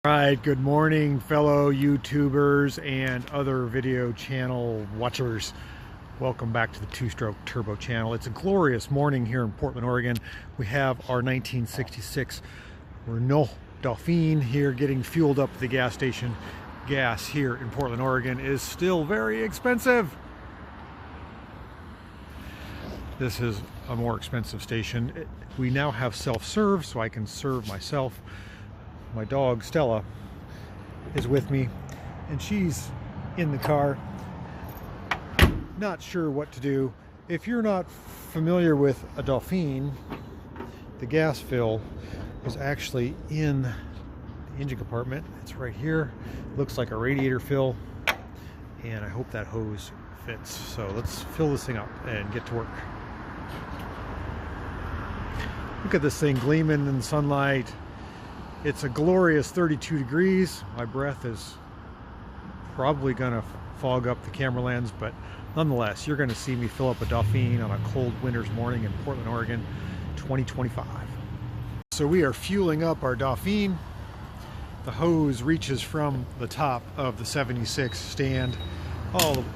All right, good morning, fellow YouTubers and other video channel watchers. Welcome back to the Two Stroke Turbo channel. It's a glorious morning here in Portland, Oregon. We have our 1966 Renault Dauphine here getting fueled up at the gas station. Gas here in Portland, Oregon is still very expensive. This is a more expensive station. We now have self-serve, so I can serve myself. My dog Stella is with me and she's in the car, not sure what to do. If you're not familiar with a Dauphine, the gas fill is actually in the engine compartment. It's right here. Looks like a radiator fill, and I hope that hose fits. So let's fill this thing up and get to work. Look at this thing gleaming in the sunlight. It's a glorious 32 degrees. My breath is probably gonna fog up the camera lens, but nonetheless, you're gonna see me fill up a Dauphine on a cold winter's morning in Portland, Oregon, 2025. So we are fueling up our Dauphine. The hose reaches from the top of the 76 stand and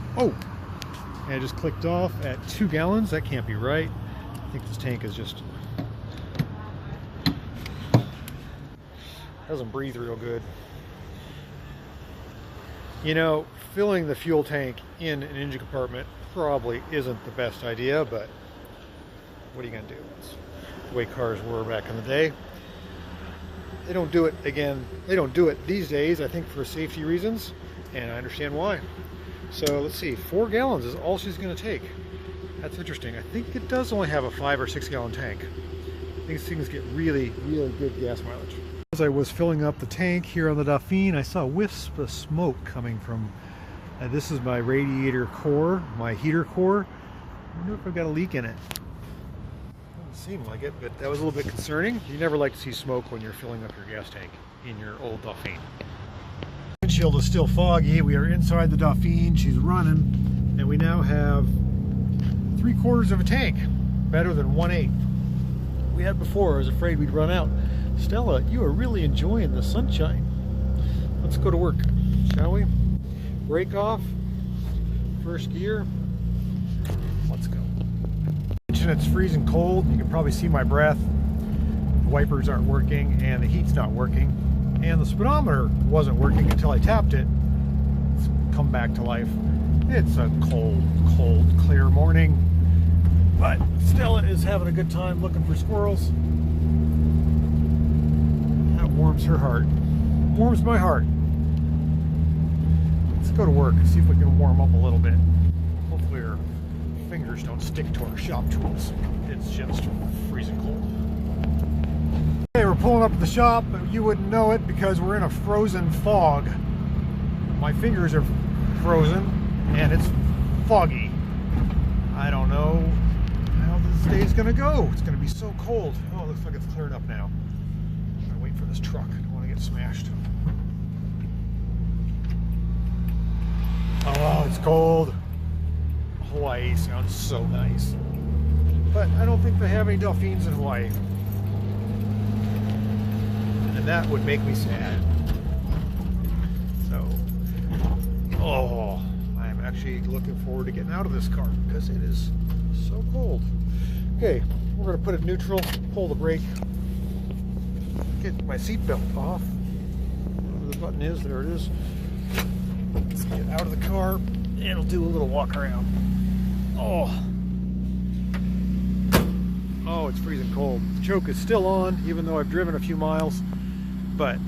it just clicked off at 2 gallons. That can't be right. I think this tank is just doesn't breathe real good. You know, filling the fuel tank in an engine compartment probably isn't the best idea, but what are you gonna do? It's the way cars were back in the day. They don't do it again. They don't do it these days, I think, for safety reasons, and I understand why. So let's see, 4 gallons is all she's gonna take. That's interesting. I think it does only have a 5 or 6 gallon tank. These things get really good gas mileage. As I was filling up the tank here on the Dauphine, I saw wisps of smoke coming from, this is my radiator core, my heater core. I wonder if I've got a leak in it. Doesn't seem like it, but that was a little bit concerning. You never like to see smoke when you're filling up your gas tank in your old Dauphine. Windshield is still foggy. We are inside the Dauphine. She's running, and we now have 3/4 of a tank, better than 1/8 we had before. I was afraid we'd run out. Stella, you are really enjoying the sunshine. Let's go to work, shall we? Brake off, first gear, let's go. It's freezing cold. You can probably see my breath. The wipers aren't working and the heat's not working. And the speedometer wasn't working until I tapped it. It's come back to life. It's a cold, clear morning. But Stella is having a good time looking for squirrels. Warms her heart, warms my heart. Let's go to work and see if we can warm up a little bit. Hopefully our fingers don't stick to our shop tools. It's just freezing cold. Okay, we're pulling up at the shop, but you wouldn't know it because we're in a frozen fog. My fingers are frozen and it's foggy. I don't know how this day's gonna go. It's gonna be so cold. Oh, it looks like it's cleared up now. For this truck, I don't want to get smashed. Oh, it's cold. Hawaii sounds so nice, but I don't think they have any Dauphines in Hawaii, and that would make me sad. So, I'm actually looking forward to getting out of this car because it is so cold. Okay, we're going to put it neutral, pull the brake, get my seatbelt off. Where the button is, there it is. Let's get out of the car and it'll do a little walk around. Oh, it's freezing cold. The choke is still on, even though I've driven a few miles. But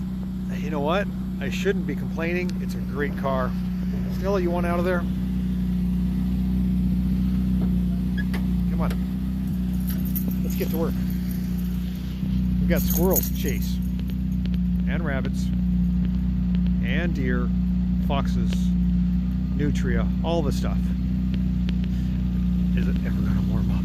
you know what? I shouldn't be complaining. It's a great car. Stella, you want out of there? Come on. Let's get to work. We've got squirrels to chase, and rabbits, and deer, foxes, nutria, all the stuff. Is it ever gonna warm up?